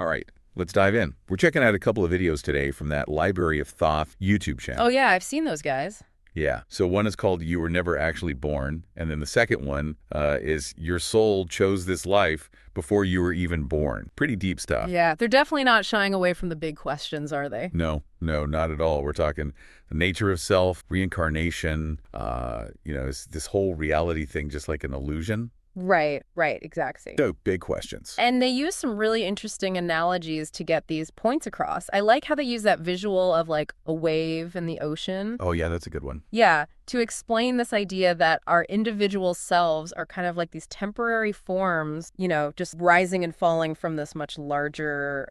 All right, let's dive in. We're checking out a couple of videos today from that Library of Thoth YouTube channel. Oh, yeah, I've seen those guys. Yeah. So one is called You Were Never Actually Born. And then the second one is Your Soul Chose This Life Before You Were Even Born. Pretty deep stuff. Yeah, they're definitely not shying away from the big questions, are they? No, not at all. We're talking the nature of self, reincarnation, this whole reality thing, just like an illusion. Right, exactly. So big questions. And they use some really interesting analogies to get these points across. I like how they use that visual of like a wave in the ocean. Oh, yeah, that's a good one. Yeah, to explain this idea that our individual selves are kind of like these temporary forms, just rising and falling from this much larger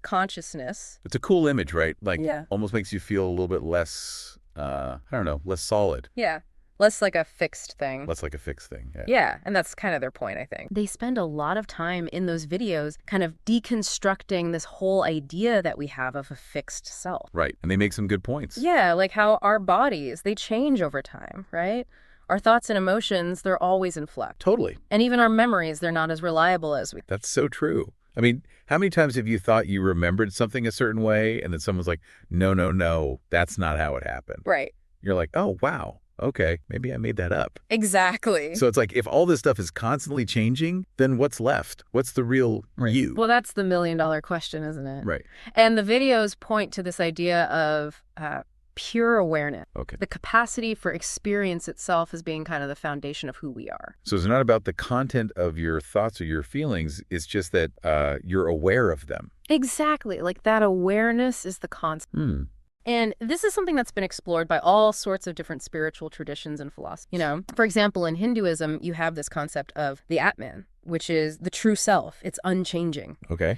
consciousness. It's a cool image, right? Like, yeah. Almost makes you feel a little bit less, less solid. Yeah. Less like a fixed thing. Less like a fixed thing, yeah. Yeah, and that's kind of their point, I think. They spend a lot of time in those videos kind of deconstructing this whole idea that we have of a fixed self. Right, and they make some good points. Yeah, like how our bodies, they change over time, right? Our thoughts and emotions, they're always in flux. Totally. And even our memories, they're not as reliable as we think. That's so true. I mean, how many times have you thought you remembered something a certain way, and then someone's like, no, that's not how it happened. Right. You're like, oh, wow. Okay, maybe I made that up. Exactly. So it's like, if all this stuff is constantly changing, then what's left? What's the real you? Well, that's the million-dollar question, isn't it? Right. And the videos point to this idea of pure awareness. Okay. The capacity for experience itself as being kind of the foundation of who we are. So it's not about the content of your thoughts or your feelings. It's just that you're aware of them. Exactly. Like that awareness is the concept. And this is something that's been explored by all sorts of different spiritual traditions and philosophy. For example, in Hinduism, you have this concept of the Atman, which is the true self. It's unchanging. Okay.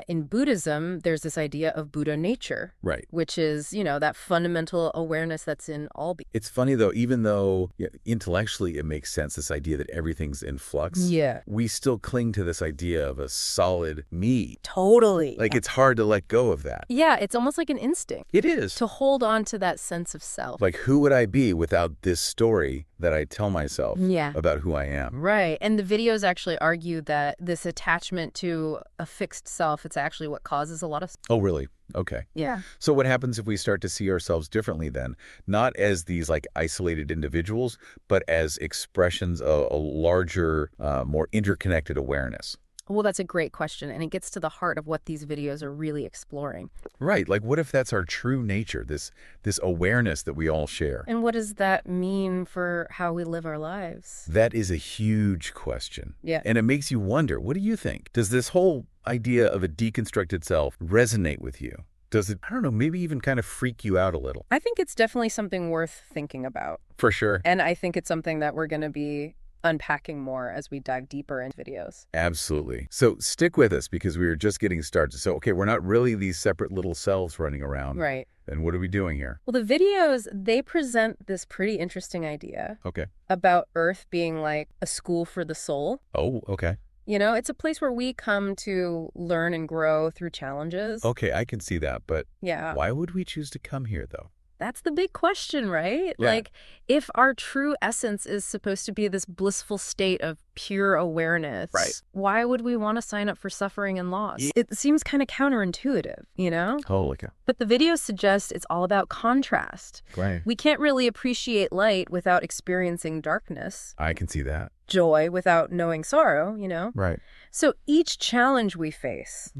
In Buddhism, there's this idea of Buddha nature. Right. Which is, that fundamental awareness that's in all beings. It's funny, though, even though intellectually it makes sense, this idea that everything's in flux. Yeah. We still cling to this idea of a solid me. Totally. Like, it's hard to let go of that. Yeah, it's almost like an instinct. It is. To hold on to that sense of self. Like, who would I be without this story that I tell myself about who I am? Right. And the videos actually argue that this attachment to a fixed self, it's actually what causes a lot of... Oh, really? Okay. Yeah. So what happens if we start to see ourselves differently then? Not as these like isolated individuals, but as expressions of a larger, more interconnected awareness? Well, that's a great question, and it gets to the heart of what these videos are really exploring. Right. Like, what if that's our true nature, this awareness that we all share? And what does that mean for how we live our lives? That is a huge question. Yeah. And it makes you wonder, what do you think? Does this whole idea of a deconstructed self resonate with you? Does it, I don't know, maybe even kind of freak you out a little? I think it's definitely something worth thinking about. For sure. And I think it's something that we're going to be unpacking more as we dive deeper into videos. Absolutely. So stick with us because we are just getting started. So, okay, we're not really these separate little selves running around. Right. Then what are we doing here? Well, the videos, they present this pretty interesting idea. Okay. About Earth being like a school for the soul. Oh, okay. It's a place where we come to learn and grow through challenges. Okay, I can see that. But yeah, why would we choose to come here, though? That's the big question, right? Yeah. Like, if our true essence is supposed to be this blissful state of pure awareness, right, why would we want to sign up for suffering and loss? It seems kind of counterintuitive, Holy cow. But the videos suggest it's all about contrast. Right. We can't really appreciate light without experiencing darkness. I can see that. Joy without knowing sorrow, Right. So each challenge we face,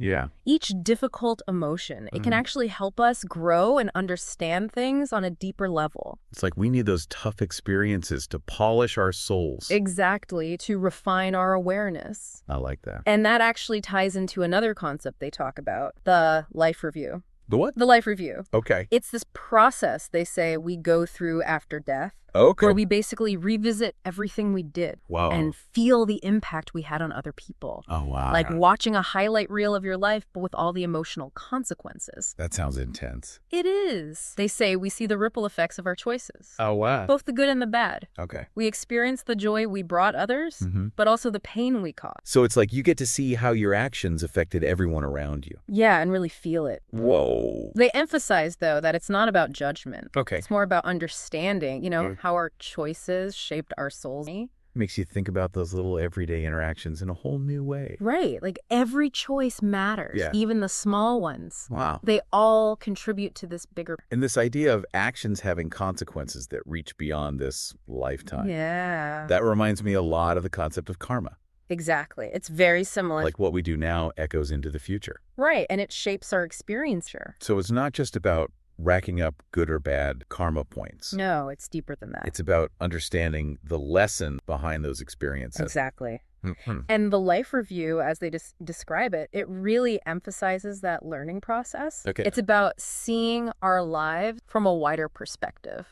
each difficult emotion, it can actually help us grow and understand things on a deeper level. It's like we need those tough experiences to polish our souls. Exactly, to refine our awareness. I like that. And that actually ties into another concept they talk about, the life review. The what? The life review. Okay. It's this process, they say, we go through after death. Okay. Where we basically revisit everything we did. Wow. And feel the impact we had on other people. Oh, wow. Like watching a highlight reel of your life, but with all the emotional consequences. That sounds intense. It is. They say we see the ripple effects of our choices. Oh, wow. Both the good and the bad. Okay. We experience the joy we brought others, but also the pain we caused. So it's like you get to see how your actions affected everyone around you. Yeah, and really feel it. Whoa. They emphasize, though, that it's not about judgment. Okay. It's more about understanding, how our choices shaped our souls. Makes you think about those little everyday interactions in a whole new way. Right. Like every choice matters, Yeah. even the small ones. Wow. They all contribute to this bigger. And this idea of actions having consequences that reach beyond this lifetime. Yeah. That reminds me a lot of the concept of karma. Exactly. It's very similar. Like what we do now echoes into the future. Right. And it shapes our experience. Sure. So it's not just about racking up good or bad karma points. No, it's deeper than that. It's about understanding the lesson behind those experiences. Exactly. Mm-hmm. And the life review, as they describe it, it really emphasizes that learning process. Okay. It's about seeing our lives from a wider perspective,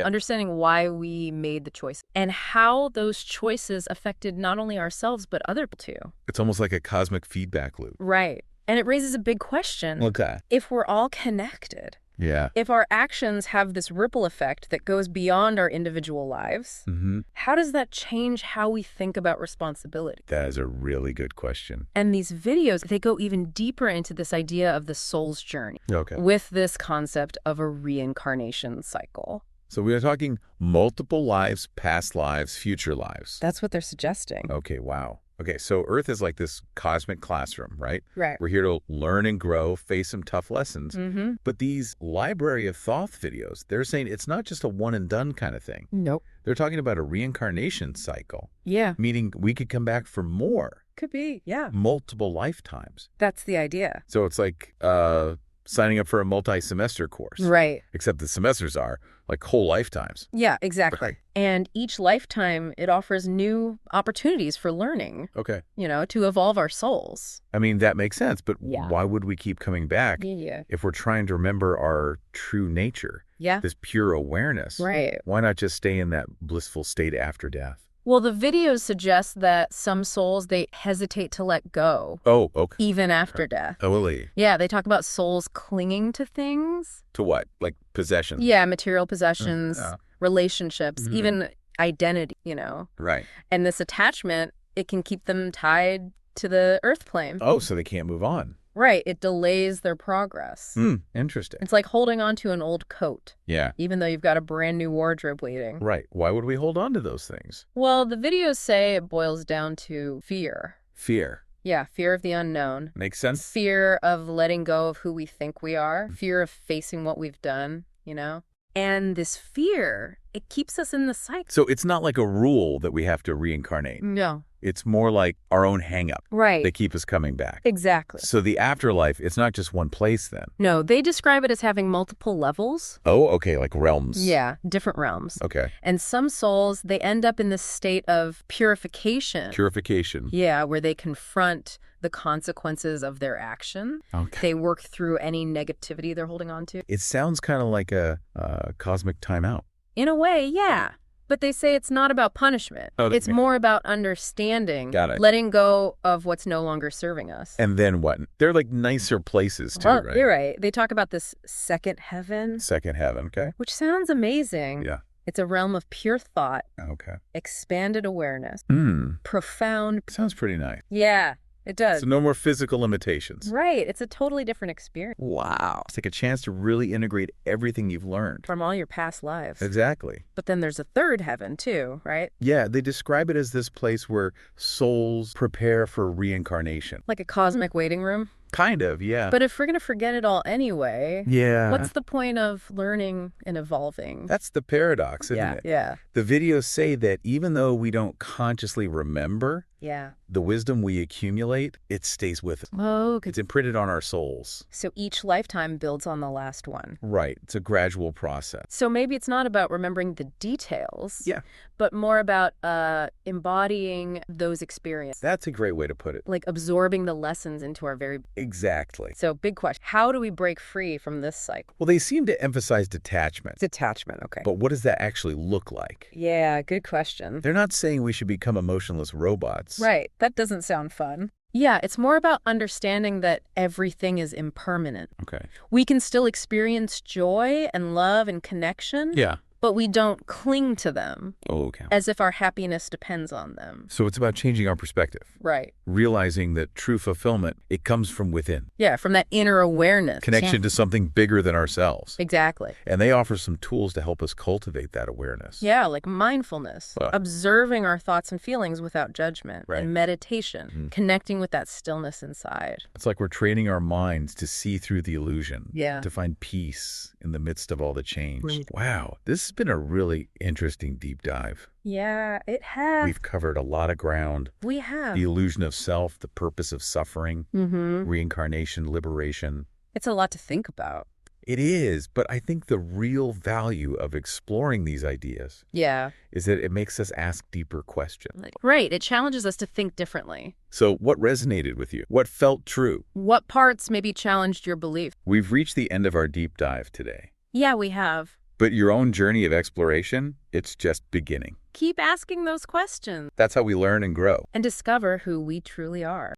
understanding why we made the choice and how those choices affected not only ourselves, but other people too. It's almost like a cosmic feedback loop. Right. And it raises a big question. Okay. If we're all connected, Yeah. if our actions have this ripple effect that goes beyond our individual lives, how does that change how we think about responsibility? That is a really good question. And these videos, they go even deeper into this idea of the soul's journey with this concept of a reincarnation cycle. So we are talking multiple lives, past lives, future lives. That's what they're suggesting. Okay, wow. Okay, so Earth is like this cosmic classroom, right? Right. We're here to learn and grow, face some tough lessons. Mm-hmm. But these Library of Thoth videos, they're saying it's not just a one and done kind of thing. Nope. They're talking about a reincarnation cycle. Yeah. Meaning we could come back for more. Could be, yeah. Multiple lifetimes. That's the idea. So it's like signing up for a multi-semester course. Right. Except the semesters are like whole lifetimes. Yeah, exactly. Right. And each lifetime, it offers new opportunities for learning, Okay. to evolve our souls. I mean, that makes sense, but Yeah. why would we keep coming back if we're trying to remember our true nature? Yeah. This pure awareness. Right. Why not just stay in that blissful state after death? Well, the videos suggest that some souls, they hesitate to let go. Oh, okay. Even after death. Oh, really? Yeah, they talk about souls clinging to things. To what? Like possessions? Yeah, material possessions, Yeah. relationships, even identity, Right. And this attachment, it can keep them tied to the earth plane. Oh, so they can't move on. Right. It delays their progress. Interesting. It's like holding on to an old coat, Yeah. even though you've got a brand new wardrobe waiting. Right. Why would we hold on to those things? Well, the videos say it boils down to fear. Fear. Yeah, fear of the unknown. Makes sense? Fear of letting go of who we think we are. Fear of facing what we've done, And this fear, it keeps us in the cycle. So it's not like a rule that we have to reincarnate. No. It's more like our own hang-up. Right. They keep us coming back. Exactly. So the afterlife, it's not just one place then. No, they describe it as having multiple levels. Oh, okay, like realms. Yeah, different realms. Okay. And some souls, they end up in this state of purification. Purification. Yeah, where they confront the consequences of their action. Okay. They work through any negativity they're holding on to. It sounds kind of like a cosmic timeout. In a way, yeah. But they say it's not about punishment. It's more about understanding, Got it. letting go of what's no longer serving us. And then what? They're like nicer places too, right? You're right. They talk about this second heaven. Second heaven, okay? Which sounds amazing. Yeah. It's a realm of pure thought, Okay. expanded awareness, profound. Sounds pretty nice. Yeah, it does. So no more physical limitations. Right. It's a totally different experience. Wow. It's like a chance to really integrate everything you've learned. From all your past lives. Exactly. But then there's a third heaven too, right? Yeah, they describe it as this place where souls prepare for reincarnation. Like a cosmic waiting room. Kind of, yeah. But if we're going to forget it all anyway, yeah. What's the point of learning and evolving? That's the paradox, isn't it? Yeah. The videos say that even though we don't consciously remember the wisdom we accumulate, it stays with us. Oh, it's imprinted on our souls. So each lifetime builds on the last one. Right. It's a gradual process. So maybe it's not about remembering the details, but more about embodying those experiences. That's a great way to put it. Like absorbing the lessons into our very... Exactly. So big question. How do we break free from this cycle? Well, they seem to emphasize detachment. Detachment, okay. But what does that actually look like? Yeah, good question. They're not saying we should become emotionless robots. Right. That doesn't sound fun. Yeah, it's more about understanding that everything is impermanent. Okay. We can still experience joy and love and connection. Yeah. but we don't cling to them Okay. as if our happiness depends on them. So it's about changing our perspective. Right. Realizing that true fulfillment, it comes from within. Yeah, from that inner awareness. Connection to something bigger than ourselves. Exactly. And they offer some tools to help us cultivate that awareness. Yeah, like mindfulness, observing our thoughts and feelings without judgment, Right. and meditation, connecting with that stillness inside. It's like we're training our minds to see through the illusion, Yeah. to find peace in the midst of all the change. Right. Wow, this has been a really interesting deep dive. Yeah, it has. We've covered a lot of ground. We have. The illusion of self, the purpose of suffering, Mm-hmm. reincarnation, liberation. It's a lot to think about. It is, but I think the real value of exploring these ideas Yeah. is that it makes us ask deeper questions. Right. It challenges us to think differently. So what resonated with you? What felt true? What parts maybe challenged your belief? We've reached the end of our deep dive today. Yeah, we have. But your own journey of exploration, it's just beginning. Keep asking those questions That's how we learn and grow. and discover who we truly are.